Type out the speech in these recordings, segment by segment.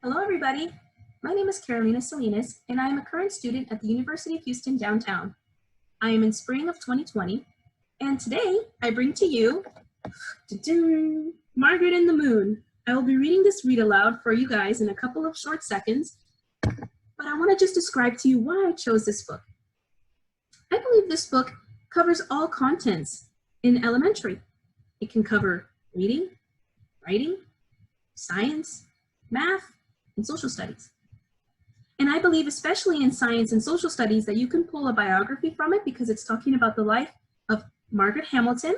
Hello, everybody. My name is Carolina Salinas, and I am a current student at the University of Houston downtown. I am in spring of 2020, and today I bring to you Margaret and the Moon. I will be reading this read aloud for you guys in a couple of short seconds, but I want to just describe to you why I chose this book. I believe this book covers all contents in elementary. It can cover reading, writing, science, math, and social studies. And I believe, especially in science and social studies, that you can pull a biography from it because it's talking about the life of Margaret Hamilton.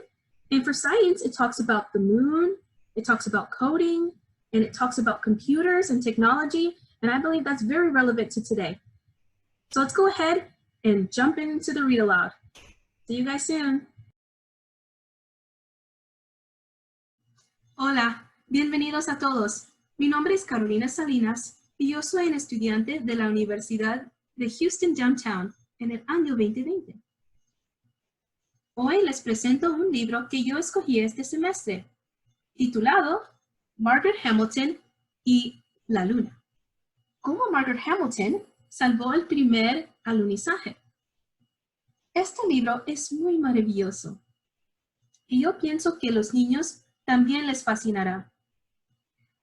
And for science, it talks about the moon, it talks about coding, and it talks about computers and technology. And I believe that's very relevant to today. So let's go ahead and jump into the read aloud. See you guys soon. Hola, bienvenidos a todos. Mi nombre es Carolina Salinas y yo soy una estudiante de la Universidad de Houston Downtown en el año 2020. Hoy les presento un libro que yo escogí este semestre, titulado Margaret Hamilton y la Luna. ¿Cómo Margaret Hamilton salvó el primer alunizaje? Este libro es muy maravilloso y yo pienso que a los niños también les fascinará.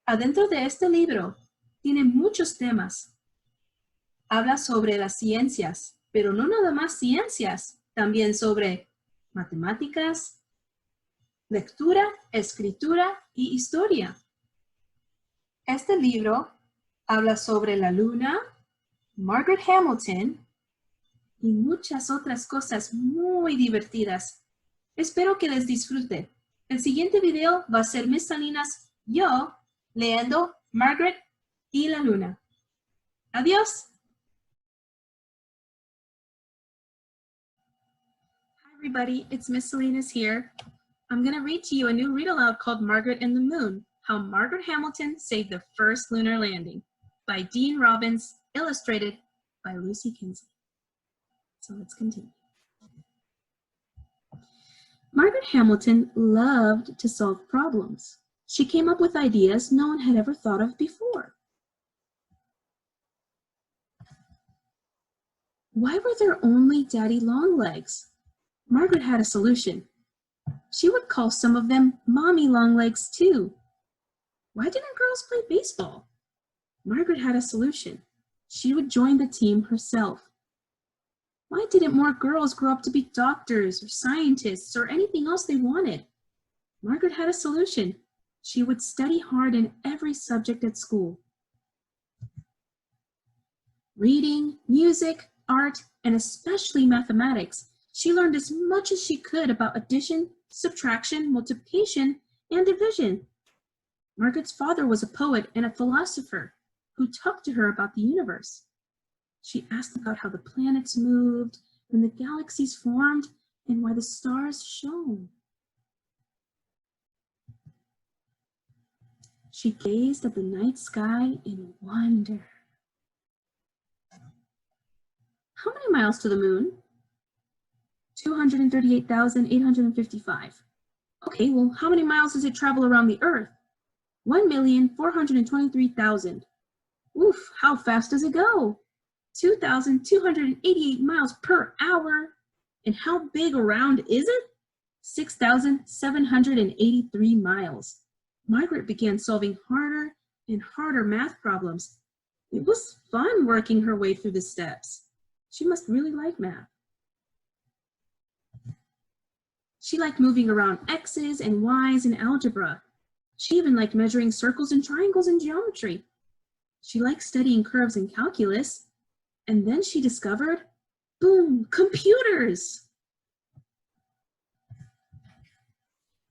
Adentro de este libro tiene muchos temas. Habla sobre las ciencias, pero no nada más ciencias, también sobre matemáticas, lectura, escritura y historia. Este libro habla sobre la luna, Margaret Hamilton y muchas otras cosas muy divertidas. Espero que les disfrute. El siguiente video va a ser Miss Salinas, yo, leyendo Margaret y la Luna. Adiós. Hi everybody, it's Miss Salinas here. I'm going to read to you a new read aloud called Margaret and the Moon, How Margaret Hamilton Saved the First Lunar Landing by Dean Robbins, illustrated by Lucy Kinsey. So let's continue. Margaret Hamilton loved to solve problems. She came up with ideas no one had ever thought of before. Why were there only daddy long legs? Margaret had a solution. She would call some of them mommy long legs too. Why didn't girls play baseball? Margaret had a solution. She would join the team herself. Why didn't more girls grow up to be doctors or scientists or anything else they wanted? Margaret had a solution. She would study hard in every subject at school. Reading, music, art, and especially mathematics, she learned as much as she could about addition, subtraction, multiplication, and division. Margaret's father was a poet and a philosopher who talked to her about the universe. She asked about how the planets moved, when the galaxies formed, and why the stars shone. She gazed at the night sky in wonder. How many miles to the moon? 238,855. Okay, well, how many miles does it travel around the Earth? 1,423,000. Oof, how fast does it go? 2,288 miles per hour. And how big around is it? 6,783 miles. Margaret began solving harder and harder math problems. It was fun working her way through the steps. She must really like math. She liked moving around X's and Y's in algebra. She even liked measuring circles and triangles in geometry. She liked studying curves in calculus. And then she discovered, boom, computers!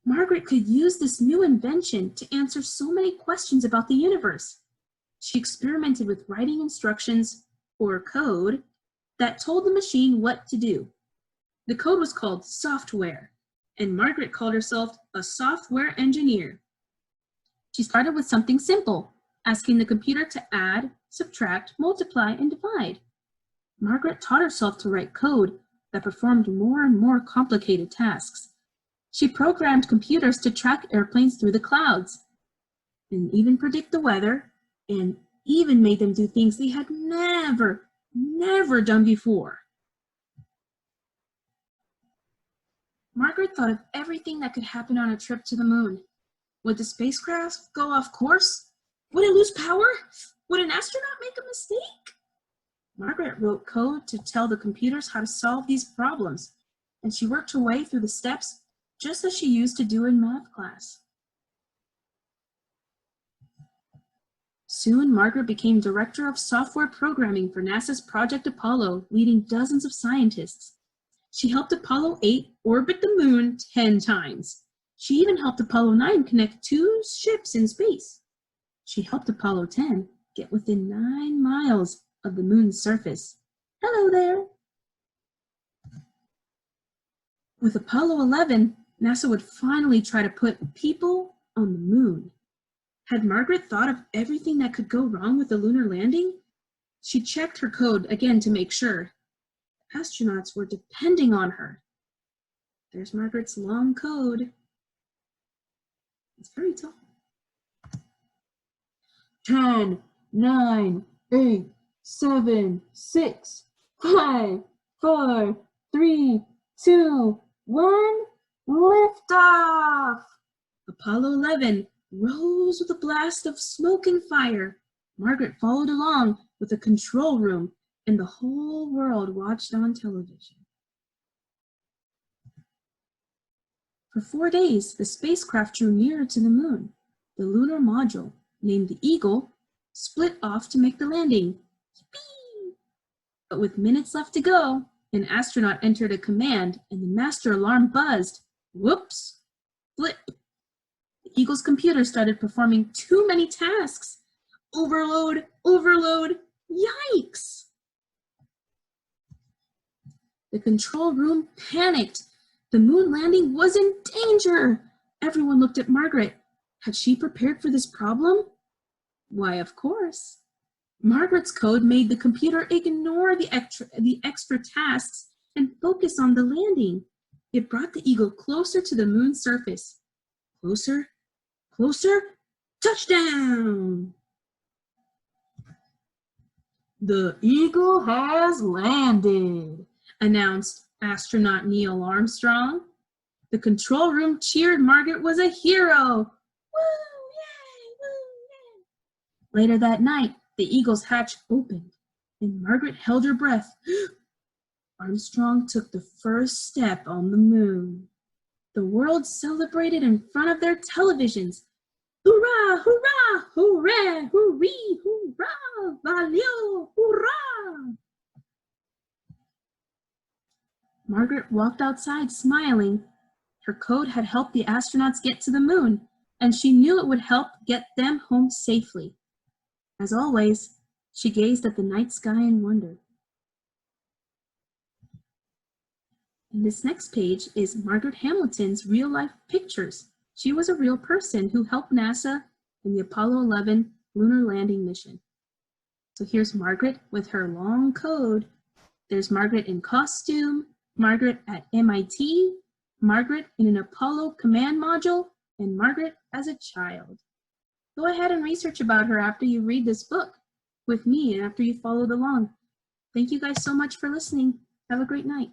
Margaret could use this new invention to answer so many questions about the universe. She experimented with writing instructions, or code, that told the machine what to do. The code was called software, and Margaret called herself a software engineer. She started with something simple, asking the computer to add, subtract, multiply, and divide. Margaret taught herself to write code that performed more and more complicated tasks. She programmed computers to track airplanes through the clouds and even predict the weather and even made them do things they had never done before. Margaret thought of everything that could happen on a trip to the moon. Would the spacecraft go off course? Would it lose power? Would an astronaut make a mistake? Margaret wrote code to tell the computers how to solve these problems, and she worked her way through the steps just as she used to do in math class. Soon, Margaret became director of software programming for NASA's Project Apollo, leading dozens of scientists. She helped Apollo 8 orbit the moon 10 times. She even helped Apollo 9 connect 2 ships in space. She helped Apollo 10 get within 9 miles of the moon's surface. Hello there! With Apollo 11, NASA would finally try to put people on the moon. Had Margaret thought of everything that could go wrong with the lunar landing? She checked her code again to make sure. Astronauts were depending on her. There's Margaret's long code. It's very tall. 10, 9, 8, 7, 6, 5, 4, 3, 2, 1, liftoff! Apollo 11 rose with a blast of smoke and fire. Margaret followed along with the control room, and the whole world watched on television. For 4 days, the spacecraft drew nearer to the moon. The lunar module, named the Eagle, split off to make the landing. Yippee! But with minutes left to go, an astronaut entered a command and the master alarm buzzed. Whoops! Flip! The Eagle's computer started performing too many tasks. Overload, overload, yikes! The control room panicked. The moon landing was in danger. Everyone looked at Margaret. Had she prepared for this problem? Why, of course. Margaret's code made the computer ignore the extra tasks and focus on the landing. It brought the Eagle closer to the moon's surface. Closer, closer, touchdown! The Eagle has landed, announced astronaut Neil Armstrong. The control room cheered Margaret was a hero. Woo, yay, woo, yay. Later that night, the Eagle's hatch opened, and Margaret held her breath. Armstrong took the first step on the moon. The world celebrated in front of their televisions. Hurrah, hurrah, hooray, hurree, hurrah, valio, hurrah! Margaret walked outside smiling. Her code had helped the astronauts get to the moon, and she knew it would help get them home safely. As always, she gazed at the night sky in wonder. And this next page is Margaret Hamilton's real-life pictures. She was a real person who helped NASA in the Apollo 11 lunar landing mission. So here's Margaret with her long code. There's Margaret in costume, Margaret at MIT, Margaret in an Apollo command module, and Margaret as a child. Go ahead and research about her after you read this book with me and after you followed along. Thank you guys so much for listening. Have a great night.